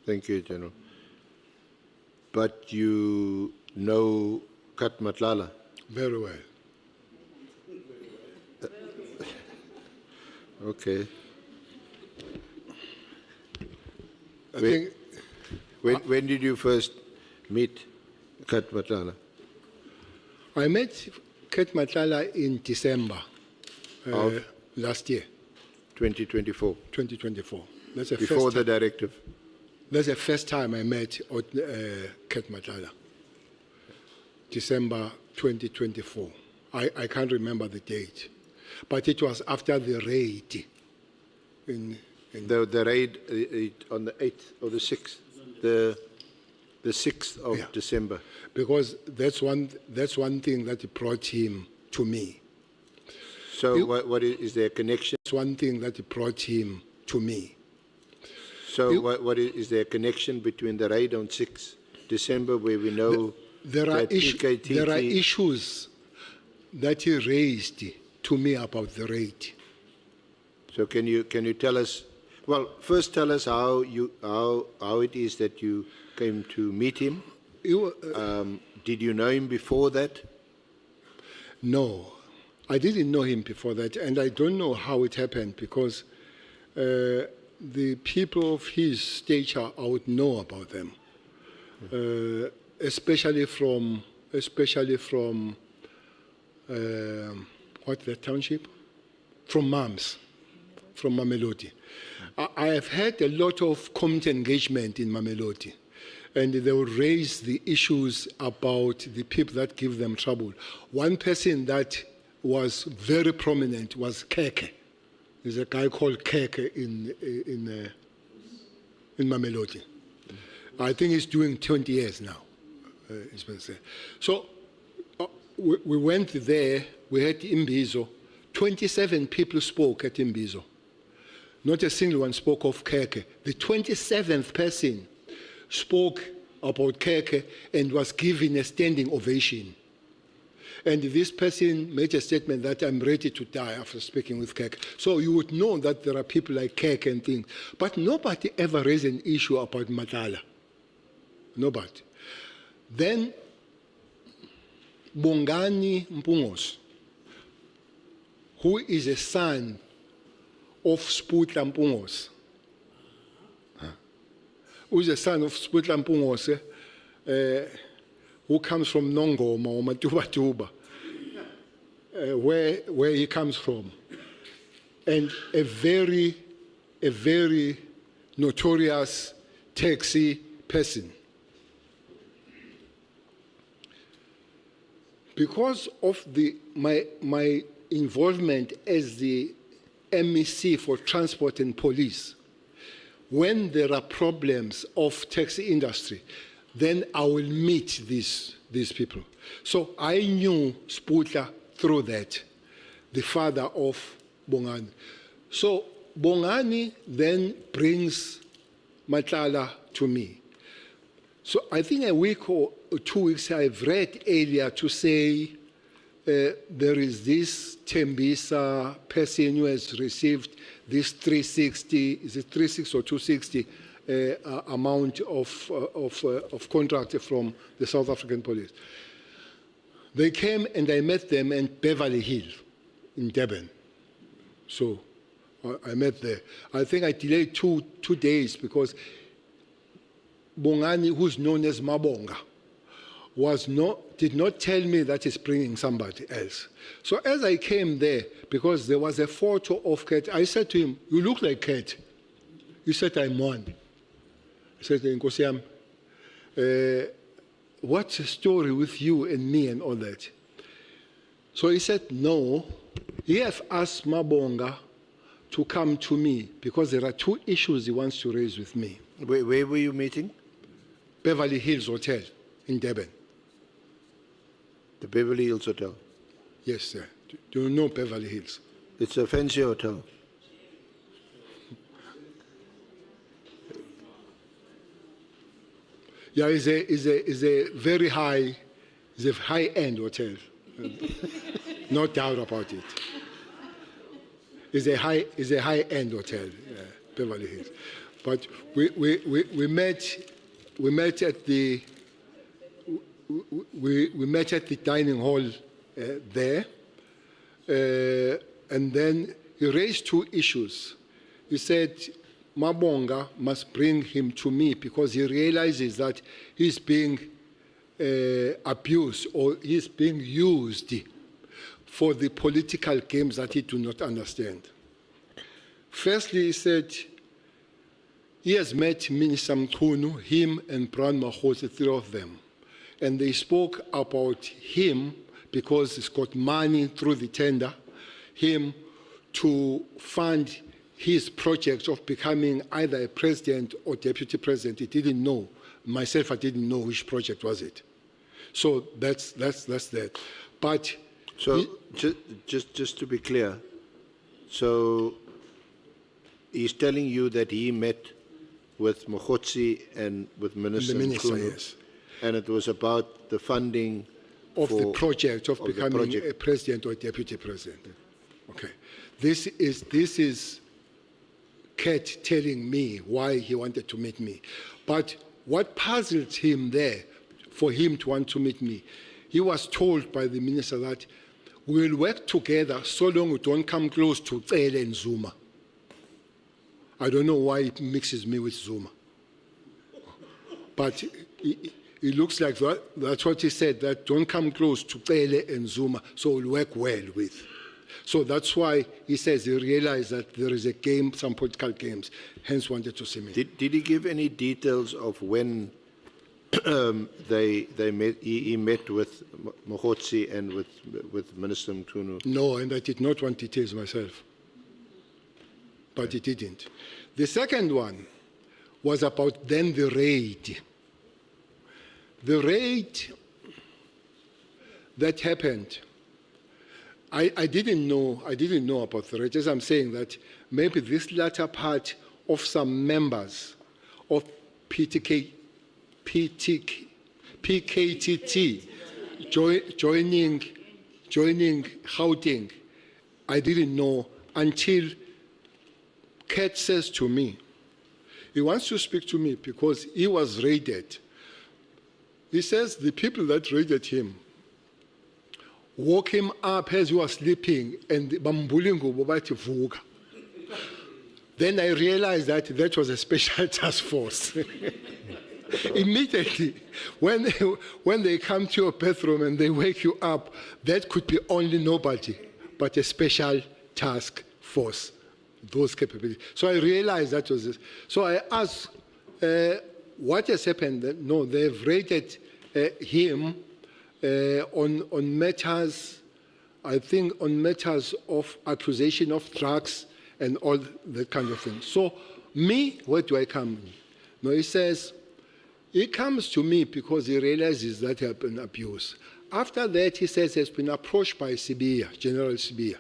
Thank you, General. But you know Kat Matlala? Very well. Okay. I think When did you first meet Kat Matlala? I met Kat Matlala in December Of? last year, 2024, 2024. That's the before first the directive. That's the first time I met Kat Matlala. December 2024. I can't remember the date, but it was after the raid. The raid on the 8th or the 6th, the 6th of Yeah. December. Because that's one thing that brought him to me. So what is there a connection? That's one thing that brought him to me. So what is there a connection between the raid on 6th December, where we know There are, that PKTT... there are issues that he raised to me about the raid. So can you tell us? Well, first tell us how it is that you came to meet him. Did you know him before that? No, I didn't know him before that, and I don't know how it happened, because the people of his stature, I would know about them, especially from what's the township? From MAMS, from Mamelodi. I have had a lot of community engagement in Mamelodi, and they will raise the issues about the people that give them trouble. One person that was very prominent was Keke. There's a guy called Keke in Mamelodi. I think he's doing 20 years now. It's been said. So we went there. We had Imbizo. 27 people spoke at Imbizo. Not a single one spoke of Keke. The 27th person spoke about Keke and was given a standing ovation. And this person made a statement that I'm ready to die after speaking with Keke. So you would know that there are people like Keke and things. But nobody ever raised an issue about Matlala. Nobody. Then Bongani Mpungos, who is a son of Sputla Mpungos, who is a son of Sputla Mpungos, who comes from Nongoma or Matuba, where he comes from, and a very notorious taxi person. Because of my involvement as the MEC for Transport and Police, when there are problems of taxi industry, then I will meet these people. So I knew Sputla through that, the father of Bongani. So Bongani then brings Matlala to me. So I think a week or 2 weeks I've read earlier to say there is this Tembisa person who has received this 360, is it 360 or 260 amount of contract from the South African police. They came and I met them in Beverly Hills in Durban. So I met there. I think I delayed two days because Bongani, who's known as Mabonga, did not tell me that he's bringing somebody else. So as I came there, because there was a photo of Kat, I said to him, "You look like Kat." He said, "I'm one." I said, "Nkosiam, what's the story with you and me and all that?" So he said, "No, he has asked Mabonga to come to me because there are 2 issues he wants to raise with me." Where were you meeting? Beverly Hills Hotel in Durban. The Beverly Hills Hotel. Yes, sir. Do you know Beverly Hills? It's a fancy hotel. Yeah, it's a very high, it's a high-end hotel. No doubt about it. It's a high-end hotel, Beverly Hills. But we met at the dining hall there, and then he raised two issues. He said Mabonga must bring him to me because he realizes that he's being abused or he's being used for the political games that he do not understand. Firstly, he said he has met Minister Mchunu, him and Brown Mahosi, three of them. And they spoke about him because he's got money through the tender, him to fund his project of becoming either a president or deputy president. He didn't know. Myself, I didn't know which project was it. So that's that. But so just to be clear, so he's telling you that he met with Mogotsi and with Minister Mchunu, yes, and it was about the funding of the project of becoming a president or a deputy president. Okay, this is Kat telling me why he wanted to meet me. But what puzzled him there, for him to want to meet me, he was told by the minister that we'll work together so long we don't come close to Cele and Zuma. I don't know why it mixes me with Zuma. But it looks like that's what he said, that don't come close to Cele and Zuma, so we'll work well with. So that's why he says he realized that there is a game, some political games, hence wanted to see me. Did he give any details of when they met? He met with Mogotsi and with Minister Mchunu? No, and I did not want details myself. But he didn't. The second one was about then the raid. The raid that happened, I didn't know about the raid. As I'm saying that maybe this latter part of some members of PKTT joining Gauteng, I didn't know until Kat says to me, he wants to speak to me because he was raided. He says the people that raided him woke him up as he was sleeping and vuka. Then I realized that was a special task force. Immediately, when they come to your bathroom and they wake you up, that could be only nobody, but a special task force, those capabilities. So I realized that was this. So I asked, what has happened? No, they've raided him on matters, I think on matters of accusation of drugs and all that kind of thing. So me, where do I come in? No, he says, he comes to me because he realizes that he has been abused. After that, he says he has been approached by Sibiya, General Sibiya,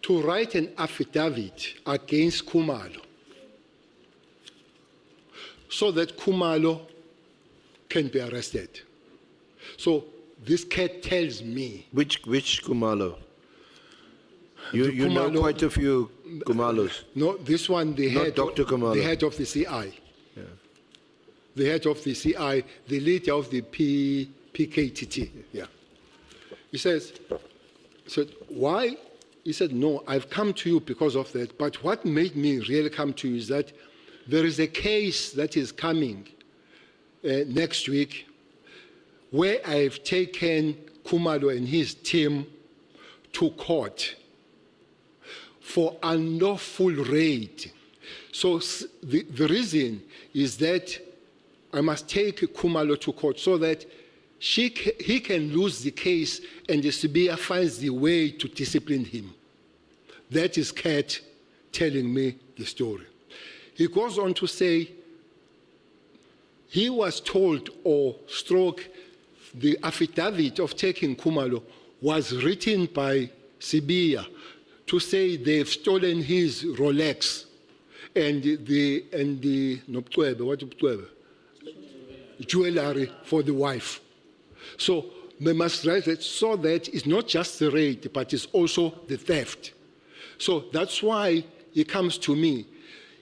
to write an affidavit against Kumalo so that Kumalo can be arrested. So this Kat tells me. Which Kumalo? You know quite a few Kumalos. No, this one, the Not head, Dr. Kumalo. The head of the CI. Yeah. The head of the CI, the leader of the PKTT. Yeah. He says, why? He said, no, I've come to you because of that. But what made me really come to you is that there is a case that is coming next week where I've taken Kumalo and his team to court for unlawful raid. So the reason is that I must take Kumalo to court so that he can lose the case and the Sibiya finds the way to discipline him. That is Kat telling me the story. He goes on to say he was told or stroke the affidavit of taking Kumalo was written by Sibiya to say they've stolen his Rolex and the jewelry for the wife. So they must write it so that it's not just the raid, but it's also the theft. So that's why he comes to me.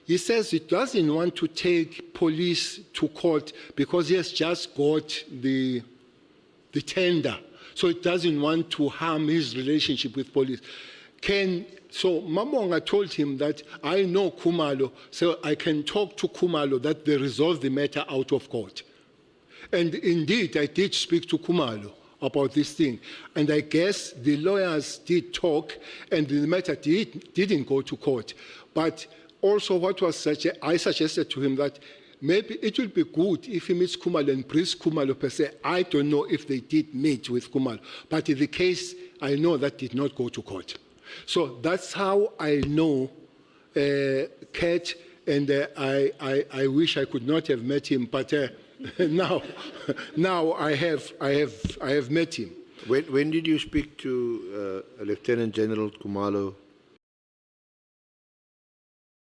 he says he doesn't want to take police to court because he has just got the tender. So he doesn't want to harm his relationship with police. So Mamonga told him that I know Kumalo, so I can talk to Kumalo that they resolve the matter out of court. And indeed, I did speak to Kumalo about this thing. And I guess the lawyers did talk and the matter didn't go to court. But also what was I suggested to him that maybe it will be good if he meets Kumalo and brings Kumalo per se. I don't know if they did meet with Kumalo. But in the case, I know that did not go to court. So that's how I know Kat, and I wish I could not have met him, but now I have met him. When did you speak to Lieutenant General Kumalo